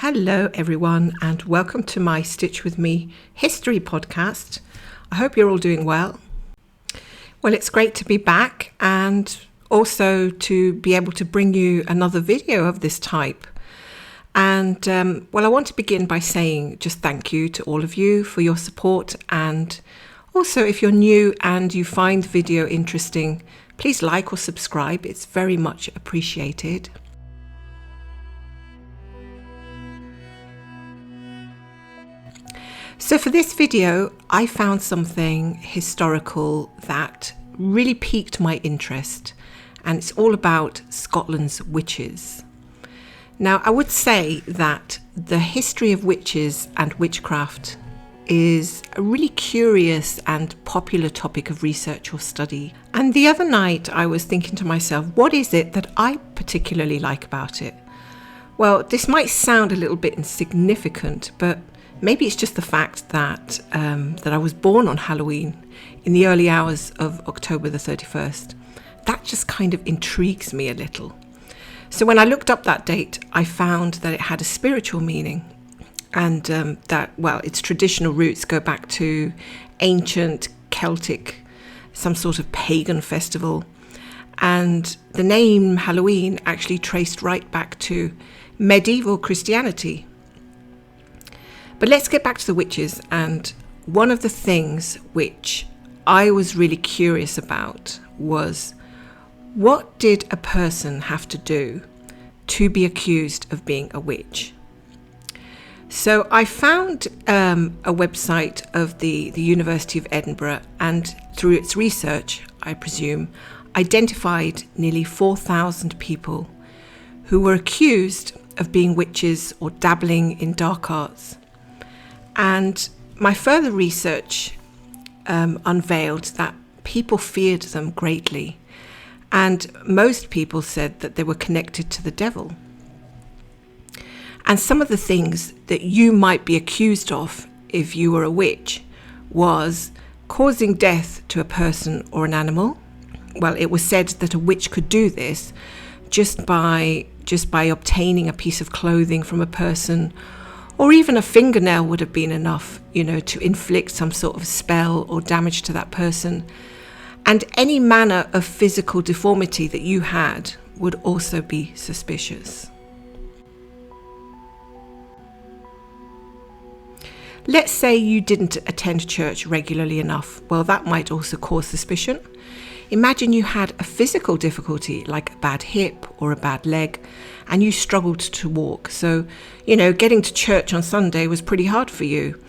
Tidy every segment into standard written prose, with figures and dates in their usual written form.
Hello everyone and welcome to my Stitch With Me history podcast. I hope you're all doing well. Well, it's great to be back and also to be able to bring you another video of this type. And I want to begin by saying just thank you to all of you for your support, and also if you're new and you find the video interesting, please like or subscribe. It's very much appreciated. So for this video, I found something historical that really piqued my interest, and it's all about Scotland's witches. Now, I would say that the history of witches and witchcraft is a really curious and popular topic of research or study. And the other night I was thinking to myself, what is it that I particularly like about it? Well, this might sound a little bit insignificant, but maybe it's just the fact that I was born on Halloween in the early hours of October the 31st. That just kind of intrigues me a little. So when I looked up that date, I found that it had a spiritual meaning, and its traditional roots go back to ancient Celtic, some sort of pagan festival. And the name Halloween actually traced right back to medieval Christianity. But let's get back to the witches, and one of the things which I was really curious about was, what did a person have to do to be accused of being a witch? So I found a website of the University of Edinburgh, and through its research, I presume, identified nearly 4,000 people who were accused of being witches or dabbling in dark arts. And my further research unveiled that people feared them greatly, and most people said that they were connected to the devil. And some of the things that you might be accused of if you were a witch was causing death to a person or an animal. Well, it was said that a witch could do this just by obtaining a piece of clothing from a person, or even a fingernail would have been enough, to inflict some sort of spell or damage to that person. And any manner of physical deformity that you had would also be suspicious. Let's say you didn't attend church regularly enough. Well, that might also cause suspicion. Imagine you had a physical difficulty like a bad hip or a bad leg, and you struggled to walk. So, getting to church on Sunday was pretty hard for you.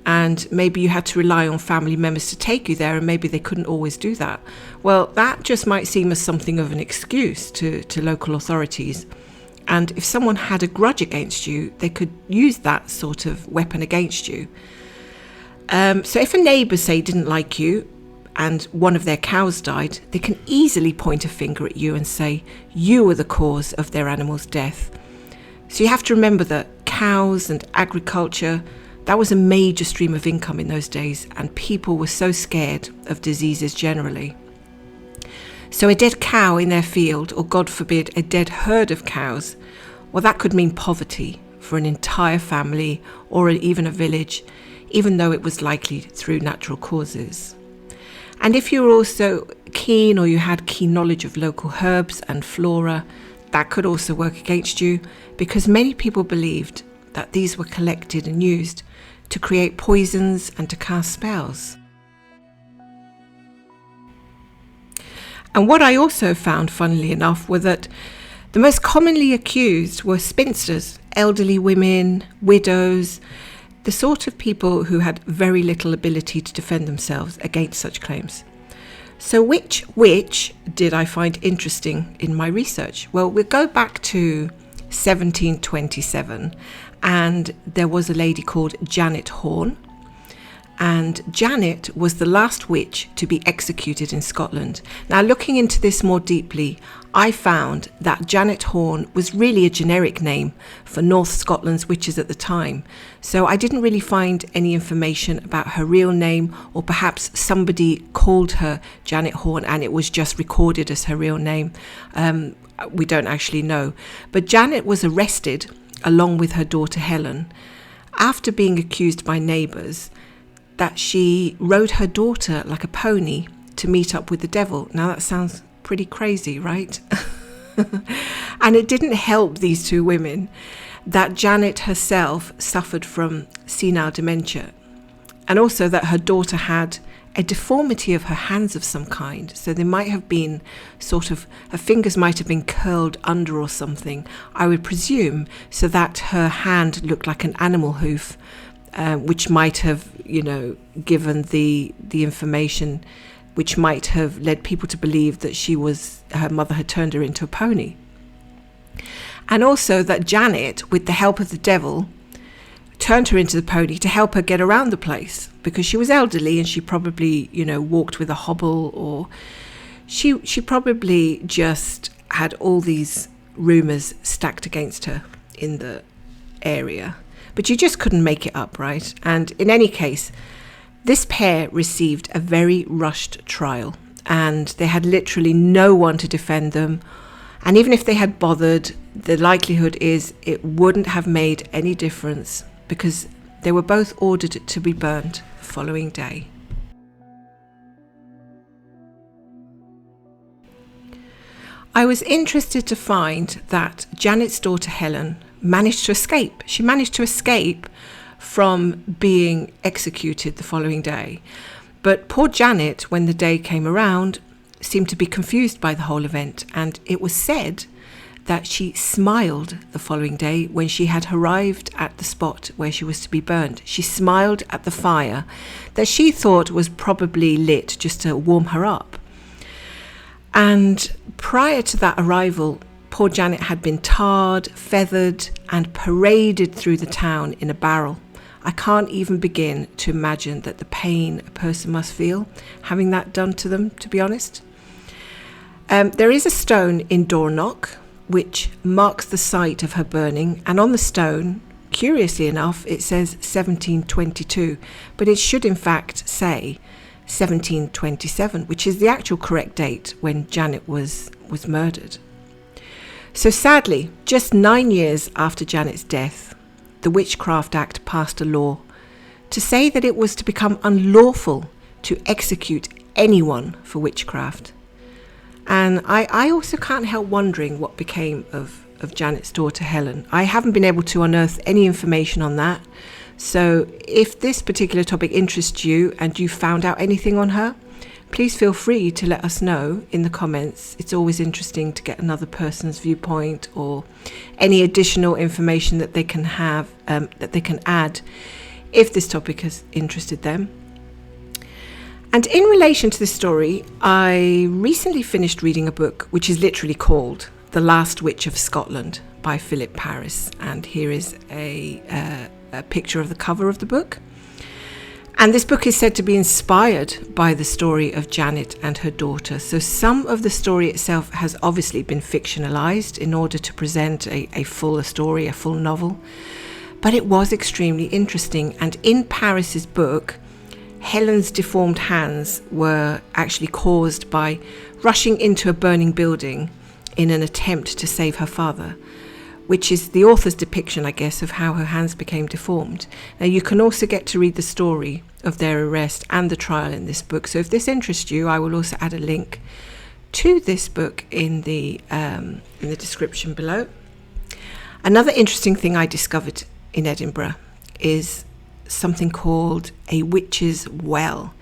And maybe you had to rely on family members to take you there, and maybe they couldn't always do that. Well, that just might seem as something of an excuse to local authorities. And if someone had a grudge against you, they could use that sort of weapon against you. So if a neighbour, say, didn't like you and one of their cows died, they can easily point a finger at you and say you were the cause of their animal's death. So you have to remember that cows and agriculture, that was a major stream of income in those days, and people were so scared of diseases generally. So a dead cow in their field, or God forbid, a dead herd of cows, well, that could mean poverty for an entire family or even a village, even though it was likely through natural causes. And if you were also keen, or you had keen knowledge of local herbs and flora, that could also work against you, because many people believed that these were collected and used to create poisons and to cast spells. And what I also found, funnily enough, were that the most commonly accused were spinsters, elderly women, widows, the sort of people who had very little ability to defend themselves against such claims. So which witch did I find interesting in my research? Well, we'll go back to 1727, and there was a lady called Janet Horne, and Janet was the last witch to be executed in Scotland. Now, looking into this more deeply, I found that Janet Horne was really a generic name for North Scotland's witches at the time. So I didn't really find any information about her real name, or perhaps somebody called her Janet Horne and it was just recorded as her real name. We don't actually know. But Janet was arrested along with her daughter Helen, after being accused by neighbours that she rode her daughter like a pony to meet up with the devil. Now that sounds pretty crazy, right? And it didn't help these two women that Janet herself suffered from senile dementia, and also that her daughter had a deformity of her hands of some kind. So they might have been sort of, her fingers might have been curled under or something, I would presume, so that her hand looked like an animal hoof, which might have, given the information, which might have led people to believe that her mother had turned her into a pony. And also that Janet, with the help of the devil, turned her into the pony to help her get around the place, because she was elderly and she probably, walked with a hobble, or she probably just had all these rumours stacked against her in the area. But you just couldn't make it up, right? And in any case, this pair received a very rushed trial, and they had literally no one to defend them. And even if they had bothered, the likelihood is it wouldn't have made any difference, because they were both ordered to be burned the following day. I was interested to find that Janet's daughter Helen managed to escape. She managed to escape from being executed the following day. But poor Janet, when the day came around, seemed to be confused by the whole event, and it was said that she smiled the following day when she had arrived at the spot where she was to be burned. She smiled at the fire that she thought was probably lit just to warm her up. And prior to that arrival, poor Janet had been tarred, feathered, and paraded through the town in a barrel. I can't even begin to imagine that the pain a person must feel having that done to them, to be honest. There is a stone in Dornoch which marks the site of her burning, and on the stone, curiously enough, it says 1722, but it should in fact say 1727, which is the actual correct date when Janet was murdered. So sadly, just 9 years after Janet's death, the Witchcraft Act passed a law to say that it was to become unlawful to execute anyone for witchcraft. And I also can't help wondering what became of Janet's daughter Helen. I haven't been able to unearth any information on that. So if this particular topic interests you and you found out anything on her, please feel free to let us know in the comments. It's always interesting to get another person's viewpoint, or any additional information that they can have, that they can add if this topic has interested them. And in relation to this story, I recently finished reading a book which is literally called The Last Witch of Scotland by Philip Paris. And here is a picture of the cover of the book. And this book is said to be inspired by the story of Janet and her daughter. So some of the story itself has obviously been fictionalized in order to present a fuller story, a full novel. But it was extremely interesting. And in Paris's book, Helen's deformed hands were actually caused by rushing into a burning building in an attempt to save her father, which is the author's depiction, I guess, of how her hands became deformed. Now, you can also get to read the story of their arrest and the trial in this book. So if this interests you, I will also add a link to this book in the description below. Another interesting thing I discovered in Edinburgh is something called a witch's well,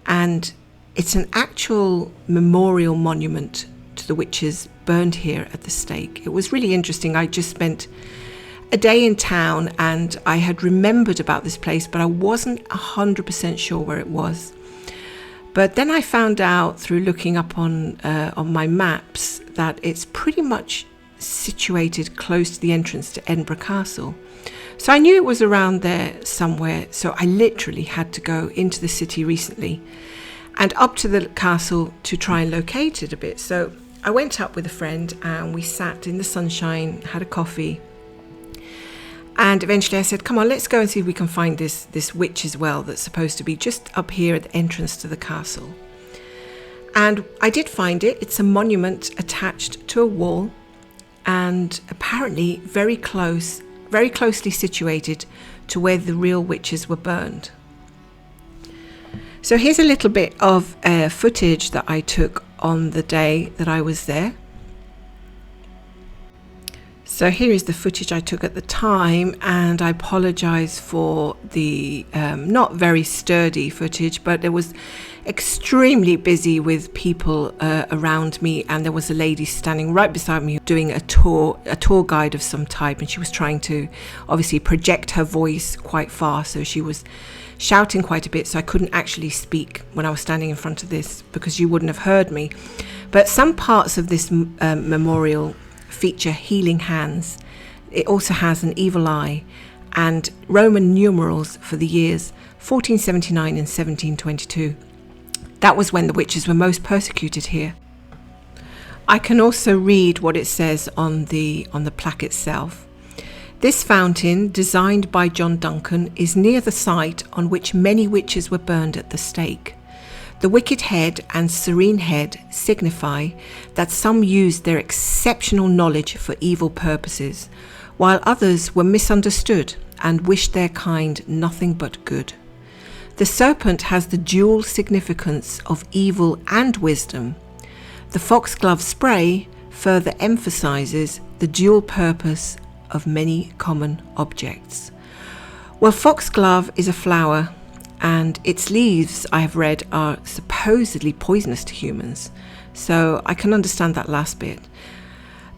and it's an actual memorial monument to the witches burned here at the stake. It was really interesting. I just spent a day in town and I had remembered about this place, but I wasn't 100% sure where it was. But then I found out through looking up on my maps that it's pretty much situated close to the entrance to Edinburgh Castle. So I knew it was around there somewhere, so I literally had to go into the city recently and up to the castle to try and locate it a bit. So I went up with a friend and we sat in the sunshine, had a coffee, and eventually I said, come on, let's go and see if we can find this witch's well that's supposed to be just up here at the entrance to the castle. And I did find it. It's a monument attached to a wall, and apparently very close very closely situated to where the real witches were burned. So here's a little bit of footage that I took on the day that I was there. So here is the footage I took at the time, and I apologize for the not very sturdy footage, but it was extremely busy with people around me, and there was a lady standing right beside me doing a tour guide of some type, and she was trying to obviously project her voice quite far, so she was shouting quite a bit, so I couldn't actually speak when I was standing in front of this because you wouldn't have heard me. But some parts of this memorial feature healing hands. It also has an evil eye and Roman numerals for the years 1479 and 1722. That was when the witches were most persecuted here. I can also read what it says on the plaque itself. This fountain, designed by John Duncan, is near the site on which many witches were burned at the stake. The wicked head and serene head signify that some used their exceptional knowledge for evil purposes, while others were misunderstood and wished their kind nothing but good. The serpent has the dual significance of evil and wisdom. The foxglove spray further emphasizes the dual purpose of many common objects. Well, foxglove is a flower, and its leaves, I have read, are supposedly poisonous to humans. So I can understand that last bit.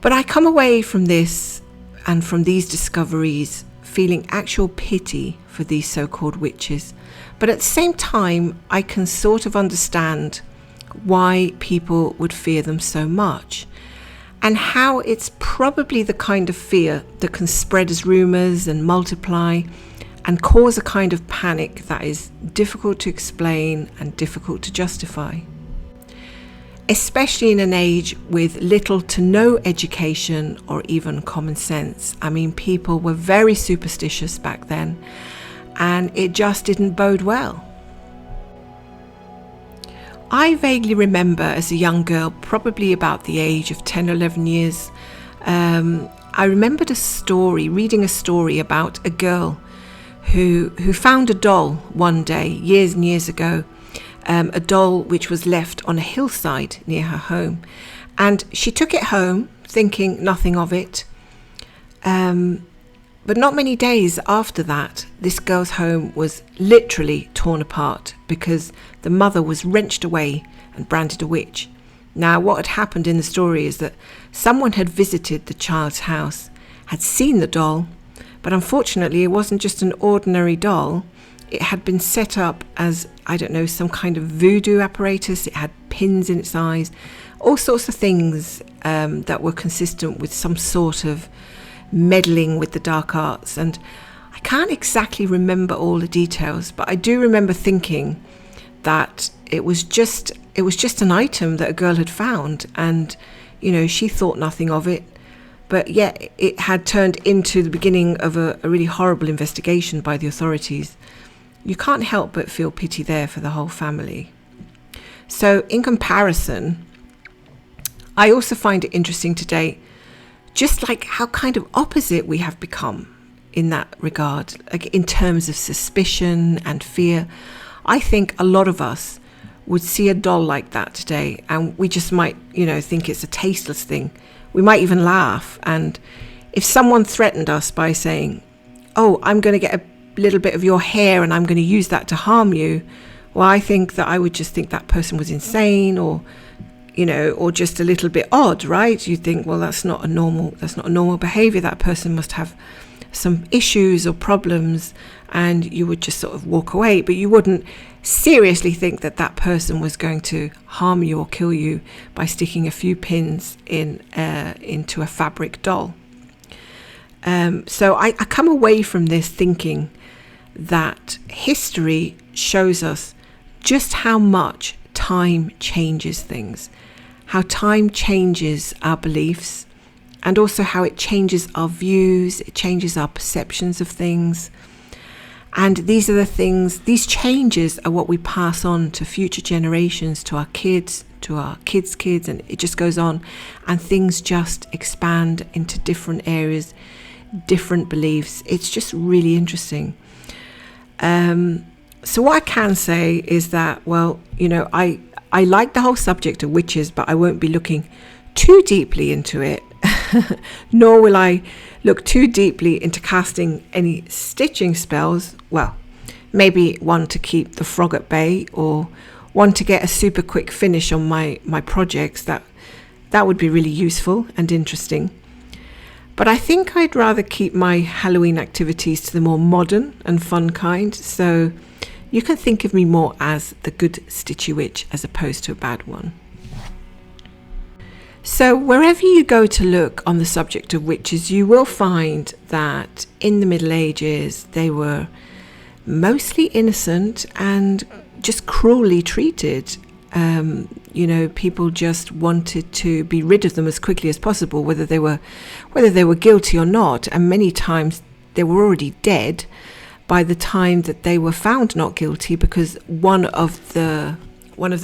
But I come away from this and from these discoveries feeling actual pity for these so-called witches. But at the same time, I can sort of understand why people would fear them so much, and how it's probably the kind of fear that can spread as rumours and multiply and cause a kind of panic that is difficult to explain and difficult to justify. Especially in an age with little to no education or even common sense. I mean, people were very superstitious back then, and it just didn't bode well. I vaguely remember as a young girl, probably about the age of 10 or 11 years, I remembered reading a story about a girl who found a doll one day, years and years ago, a doll which was left on a hillside near her home. And she took it home, thinking nothing of it. But not many days after that, this girl's home was literally torn apart because the mother was wrenched away and branded a witch. Now, what had happened in the story is that someone had visited the child's house, had seen the doll, but unfortunately it wasn't just an ordinary doll. It had been set up as, I don't know, some kind of voodoo apparatus. It had pins in its eyes, all sorts of things that were consistent with some sort of meddling with the dark arts. And I can't exactly remember all the details, but I do remember thinking that it was just an item that a girl had found, and she thought nothing of it. But yet it had turned into the beginning of a really horrible investigation by the authorities. You can't help but feel pity there for the whole family. So in comparison, I also find it interesting today, just like how kind of opposite we have become in that regard, like in terms of suspicion and fear. I think a lot of us would see a doll like that today, and we just might, think it's a tasteless thing. We might even laugh. And if someone threatened us by saying, "Oh, I'm going to get a little bit of your hair and I'm going to use that to harm you," well, I think that I would just think that person was insane, or just a little bit odd, right? You think, well, that's not a normal behavior. That person must have some issues or problems, and you would just sort of walk away. But you wouldn't seriously think that that person was going to harm you or kill you by sticking a few pins into a fabric doll. So I come away from this thinking that history shows us just how much time changes things, how time changes our beliefs, and also how it changes our views, it changes our perceptions of things. And these changes are what we pass on to future generations, to our kids' kids, and it just goes on. And things just expand into different areas, different beliefs. It's just really interesting. So what I can say is that, well, you know, I like the whole subject of witches, but I won't be looking too deeply into it, nor will I look too deeply into casting any stitching spells. Well, maybe one to keep the frog at bay, or one to get a super quick finish on my projects. That would be really useful and interesting. But I think I'd rather keep my Halloween activities to the more modern and fun kind, so you can think of me more as the good Stitchy Witch as opposed to a bad one. So wherever you go to look on the subject of witches, you will find that in the Middle Ages they were mostly innocent and just cruelly treated. You know, people just wanted to be rid of them as quickly as possible, whether they were guilty or not. And many times they were already dead by the time that they were found not guilty, because one of the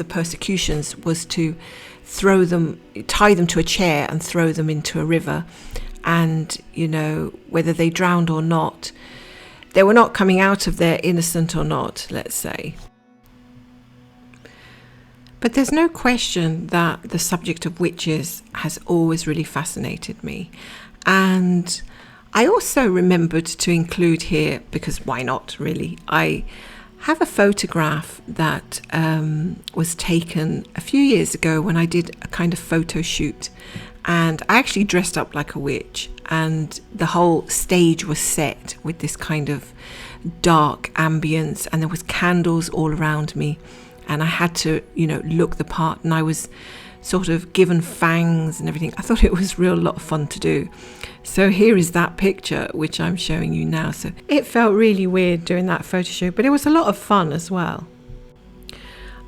persecutions was to tie them to a chair and throw them into a river. And, you know, whether they drowned or not, they were not coming out of there innocent or not, let's say. But there's no question that the subject of witches has always really fascinated me. And I also remembered to include here, because why not really, I have a photograph that was taken a few years ago when I did a kind of photo shoot. And I actually dressed up like a witch, and the whole stage was set with this kind of dark ambience, and there was candles all around me. And I had to, you know, look the part, and I was sort of given fangs and everything. I thought it was a lot of fun to do. So here is that picture, which I'm showing you now. So it felt really weird doing that photo shoot, but it was a lot of fun as well.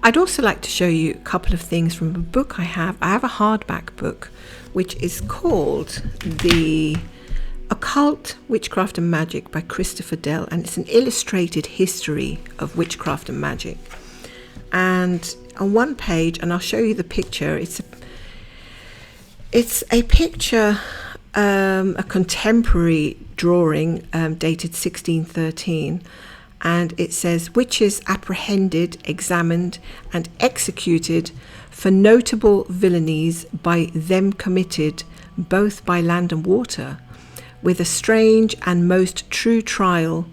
I'd also like to show you a couple of things from a book I have. I have a hardback book, which is called The Occult Witchcraft and Magic by Christopher Deli, and it's an illustrated history of witchcraft and magic. And on one page, and I'll show you the picture, it's a picture, a contemporary drawing dated 1613, and it says, "Witches apprehended, examined and executed for notable villainies by them committed both by land and water, with a strange and most true trial,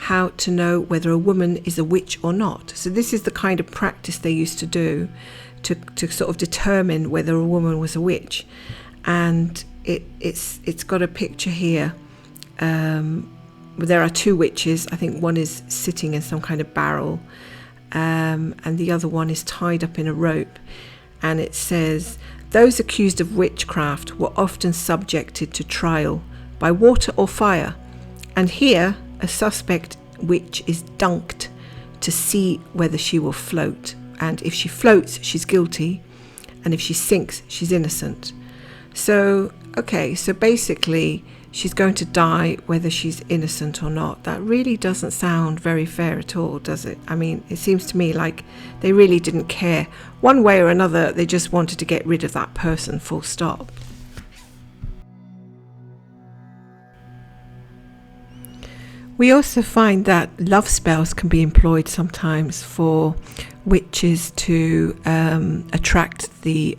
how to know whether a woman is a witch or not." So this is the kind of practice they used to do to sort of determine whether a woman was a witch. And it's got a picture here. There are two witches. I think one is sitting in some kind of barrel, and the other one is tied up in a rope. And it says, "Those accused of witchcraft were often subjected to trial by water or fire, and here a suspect witch is dunked to see whether she will float, and if she floats she's guilty, and if she sinks she's innocent." So basically she's going to die whether she's innocent or not. That really doesn't sound very fair at all, does it? I mean, it seems to me like they really didn't care. One way or another, they just wanted to get rid of that person, full stop. We also find that love spells can be employed sometimes for witches to attract the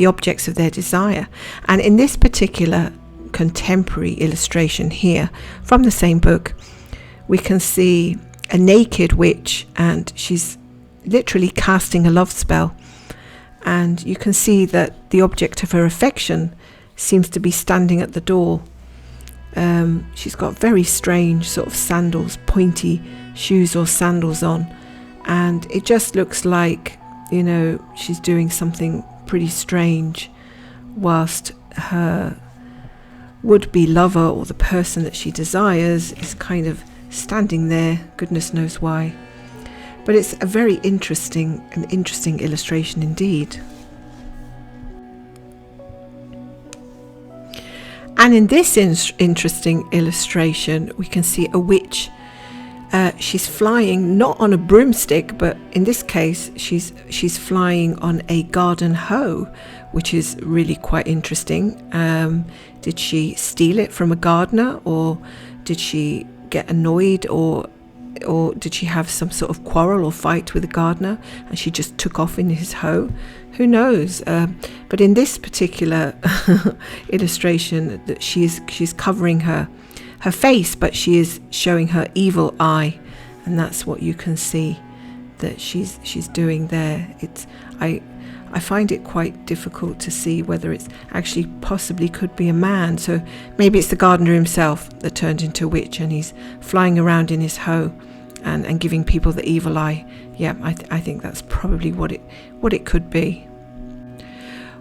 objects of their desire. And in this particular contemporary illustration here from the same book, we can see a naked witch, and she's literally casting a love spell. And you can see that the object of her affection seems to be standing at the door. She's got very strange sort of sandals, pointy shoes or sandals on, and it just looks like, you know, she's doing something pretty strange whilst her would-be lover, or the person that she desires, is kind of standing there, goodness knows why. But it's a very interesting illustration indeed. And in this interesting illustration, we can see a witch She's flying not on a broomstick, but in this case she's flying on a garden hoe, which is really quite interesting. Did she steal it from a gardener, or did she get annoyed, or did she have some sort of quarrel or fight with the gardener and she just took off in his hoe? Who knows? But in this particular illustration, that she's covering her face, but she is showing her evil eye, and that's what you can see that she's doing there. I find it quite difficult to see whether it's actually possibly could be a man. So maybe it's the gardener himself that turned into a witch, and he's flying around in his hoe and giving people the evil eye. Yeah, I think that's probably what it could be.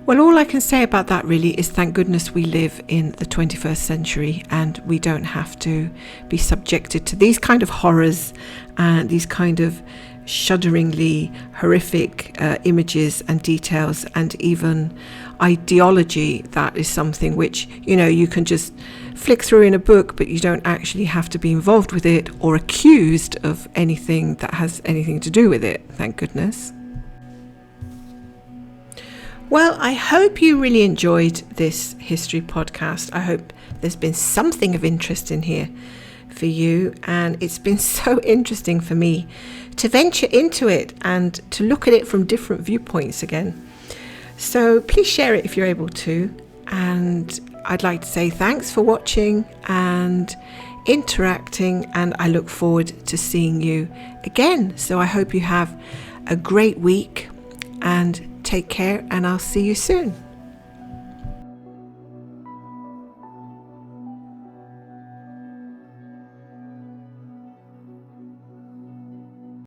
Well, all I can say about that really is thank goodness we live in the 21st century and we don't have to be subjected to these kind of horrors and these kind of shudderingly horrific images and details, and even ideology that is something which, you can just flick through in a book, but you don't actually have to be involved with it or accused of anything that has anything to do with it, thank goodness. Well, I hope you really enjoyed this history podcast. I hope there's been something of interest in here for you, and it's been so interesting for me to venture into it and to look at it from different viewpoints again. So please share it if you're able to, and I'd like to say thanks for watching and interacting, and I look forward to seeing you again. So I hope you have a great week and take care, and I'll see you soon.